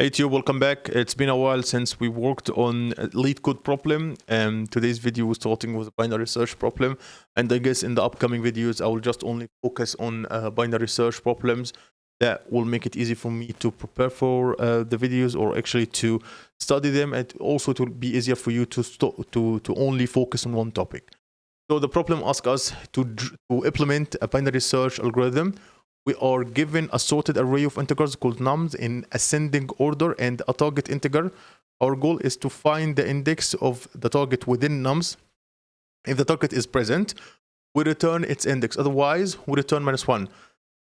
Hey YouTube, welcome back. It's been a while since we worked on a Leetcode problem, and today's video was starting with a binary search problem. And I guess in the upcoming videos, I will just only focus on binary search problems that will make it easy for me to prepare for the videos, or actually to study them, and also to be easier for you to only focus on one topic. So the problem asks us to implement a binary search algorithm. We are given a sorted array of integers called nums in ascending order and a target integer. Our goal is to find the index of the target within nums. If the target is present, we return its index. Otherwise, we return -1.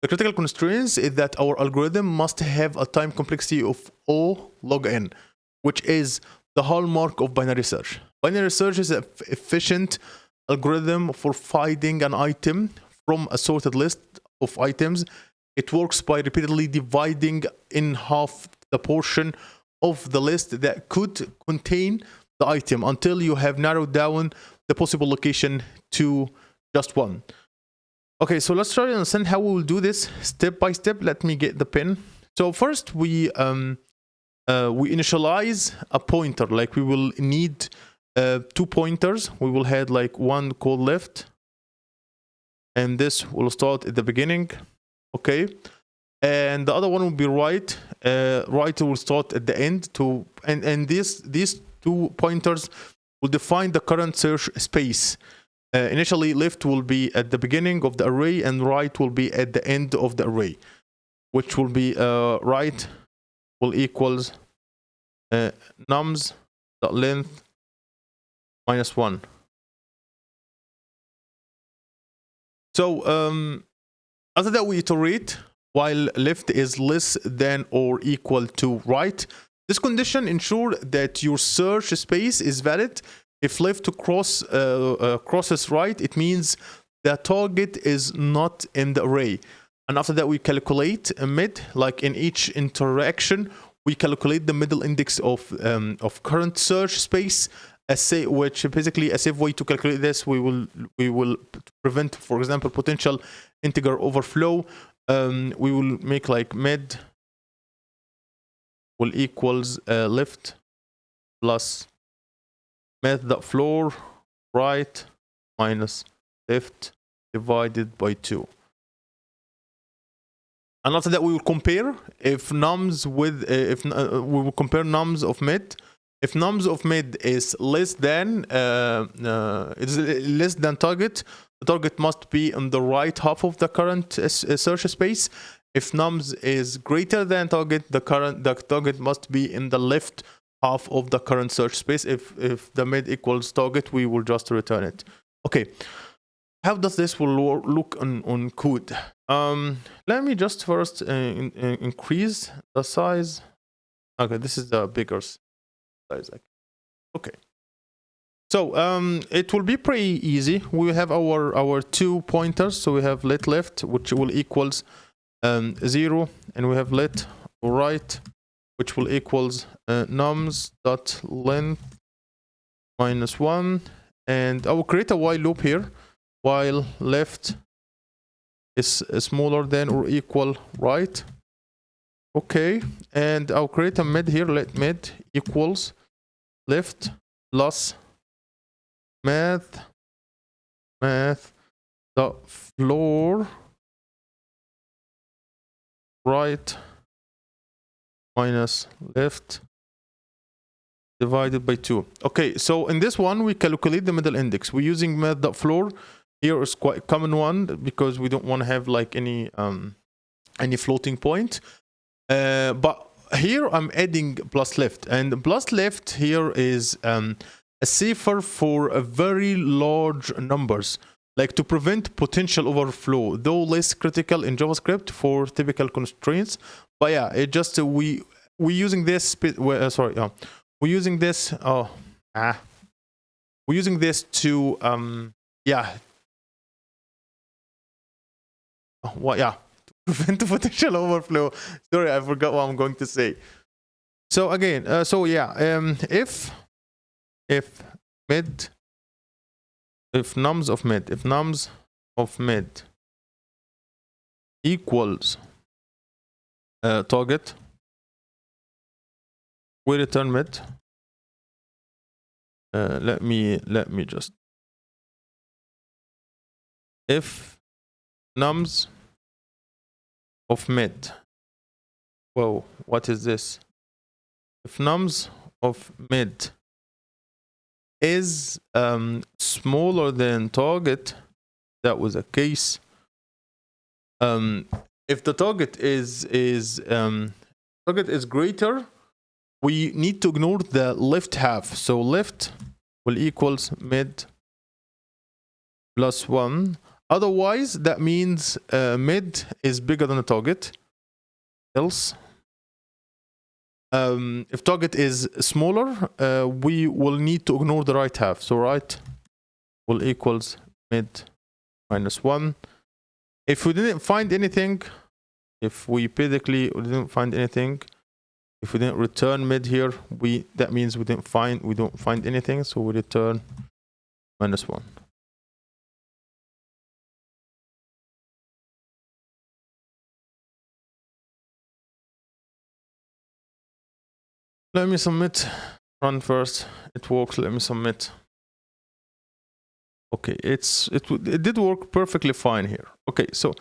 The critical constraint is that our algorithm must have a time complexity of O log n, which is the hallmark of binary search. Binary search is an efficient algorithm for finding an item from a sorted list of items. It works by repeatedly dividing in half the portion of the list that could contain the item until you have narrowed down the possible location to just one. Okay, so let's try to understand how we will do this step by step. Let me get the pen. So first we initialize a pointer. Like we will need 2 pointers. We will have like one called left, and this will start at the beginning, okay, and the other one will be right. Right will start at the end. And these 2 pointers will define the current search space. Initially, left will be at the beginning of the array, and right will be at the end of the array, which will be right will equals nums.length -1. So after that, we iterate while left is less than or equal to right. This condition ensures that your search space is valid. If left crosses right, it means the target is not in the array. And after that, we calculate a mid. Like in each interaction, we calculate the middle index of current search space. Which basically a safe way to calculate this. We will prevent, for example, potential integer overflow. We will make like mid will equals left plus math.floor right minus left divided by 2. And after that, we will compare if nums with we will compare nums of mid. If nums of mid is less than target, the target must be in the right half of the current search space. If nums is greater than target, the target must be in the left half of the current search space. If the mid equals target, we will just return it. Okay, how does this will look on code? Let me just first increase the size. Okay, this is the bigger size. Okay, so it will be pretty easy. We have our 2 pointers. So we have let left, which will equals 0, and we have let right, which will equals nums.length -1, and I will create a while loop here while left is smaller than or equal right. Okay, and I'll create a mid here. Let mid equals left plus the floor right minus left divided by 2. Okay, so in this one we calculate the middle index. We're using math.floor. Here is quite a common one because we don't want to have like any floating point. But here I'm adding plus left, and plus left here is a safer for a very large numbers, like to prevent potential overflow, though less critical in JavaScript for typical constraints. But yeah, it just we're using this. We're using this. We're using this to prevent the potential overflow. Sorry, I forgot what I'm going to say. So again, if nums of mid equals target, we return mid. Let me just, if nums of mid, whoa, what is this? If nums of mid is smaller than target, that was a case. If the target is greater, we need to ignore the left half. So left will equals mid plus 1. Otherwise, that means mid is bigger than the target. Else, if target is smaller, we will need to ignore the right half. So right will equals mid minus 1. If we didn't find anything, if we basically didn't find anything, if we didn't return mid here, that means we don't find anything, so we return minus 1. Let me submit. Run first. It works. Let me submit. Okay, it did work perfectly fine here. Okay, so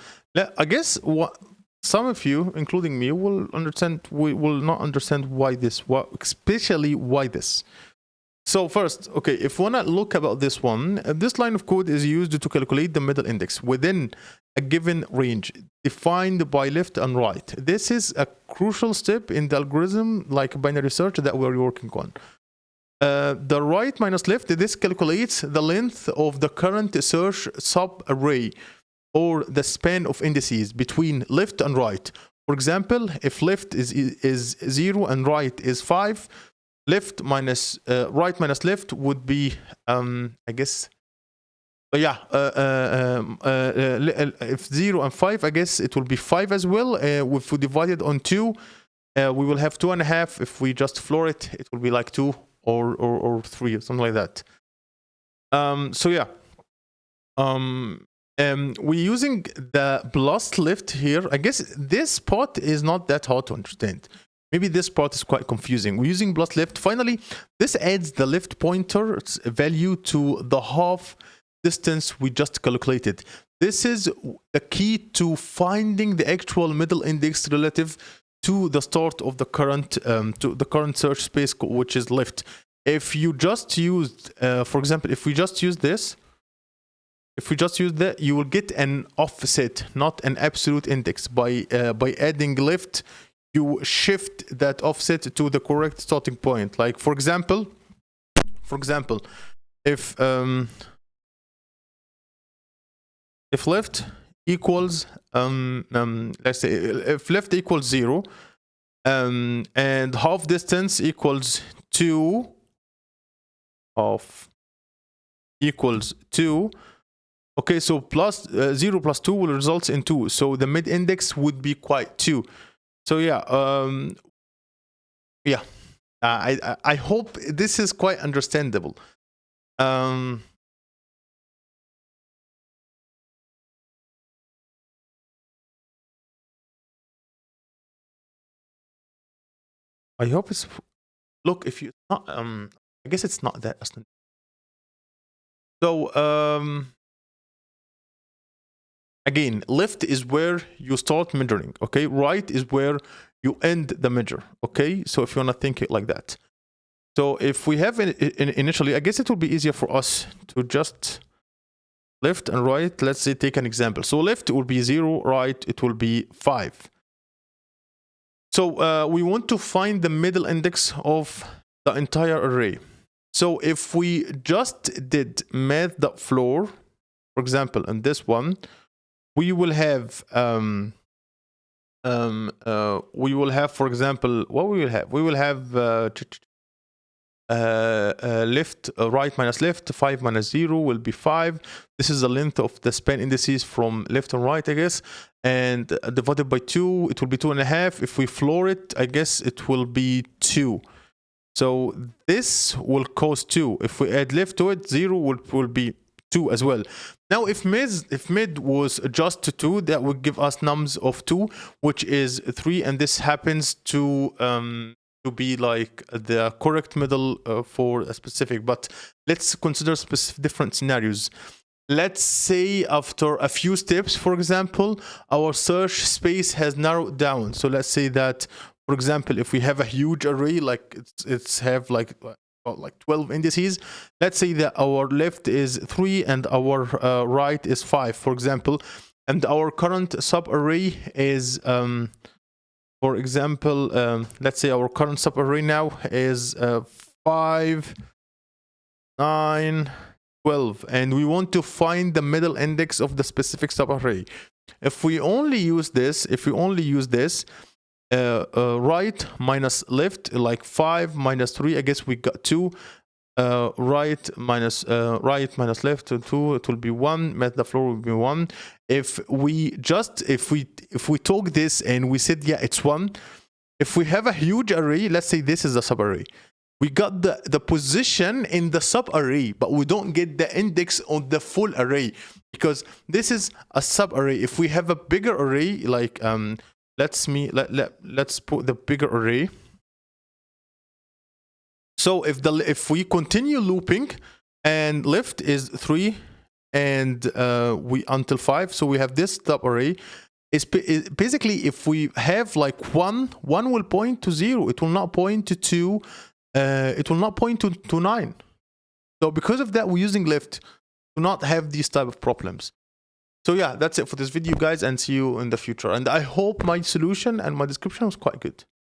I guess what some of you, including me, will understand. We will not understand why this. Especially why this. So first, okay, if we wanna look about this one, this line of code is used to calculate the middle index within a given range defined by left and right. This is a crucial step in the algorithm, like binary search, that we're working on. The right minus left, this calculates the length of the current search sub-array, or the span of indices between left and right. For example, if left is 0 and right is 5, left minus right minus left would be I guess, if 0 and 5, I guess it will be 5 as well. If we divide it on 2, we will have 2.5. If we just floor it, it will be like 2 or 3 or something like that. So yeah, we're using the plus left here. I guess this part is not that hard to understand. Maybe this part is quite confusing. We're using plus left. Finally, this adds the left pointer's value to the half distance we just calculated. This is the key to finding the actual middle index relative to the start of the current search space, which is left. If you just used, for example, if we just use this, if we just use that, you will get an offset, not an absolute index. By adding left, you shift that offset to the correct starting point. Like for example, if left equals let's say if left equals 0 and half distance equals 2, half equals 2. Okay, so plus 0 plus 2 will result in 2. So the mid index would be quite 2. So yeah, I hope this is quite understandable. I hope it's, look, if you not I guess it's not that. So again, left is where you start measuring, okay? Right is where you end the measure, okay? So if you want to think it like that. So if we have initially, I guess it will be easier for us to just left and right. Let's say take an example. So left will be 0, right it will be 5. So we want to find the middle index of the entire array. So if we just did math.floor, for example, in this one, we will have for example, what we will have? We will have left, right minus left, 5 minus 0 will be 5. This is the length of the span indices from left and right, I guess. And divided by 2, it will be 2.5. If we floor it, I guess it will be 2. So this will cause 2. If we add left to it, 0 will be 2 as well. Now, if mid was just 2, that would give us nums of 2, which is 3, and this happens to to be like the correct middle for a specific, but let's consider different scenarios. Let's say after a few steps, for example, our search space has narrowed down. So let's say that, for example, if we have a huge array, like it's have like 12 indices, let's say that our left is 3 and our right is 5, for example, and our current subarray is for example, let's say our current subarray now is 5, 9, 12, and we want to find the middle index of the specific subarray. If we only use this, right minus left, like 5 minus 3, I guess we got 2. Right minus left to 2, it will be 1. The floor will be 1. If we took this and we said, yeah, it's 1. If we have a huge array, let's say this is a subarray, we got the position in the subarray, but we don't get the index on the full array because this is a subarray. If we have a bigger array, like let's put the bigger array. So if we continue looping and left is 3 and we until 5, so we have this subarray. Is basically if we have like 1 will point to 0. It will not point to 2. It will not point to 9. So because of that, we're using left to not have these type of problems. So yeah, that's it for this video, guys, and see you in the future. And I hope my solution and my description was quite good.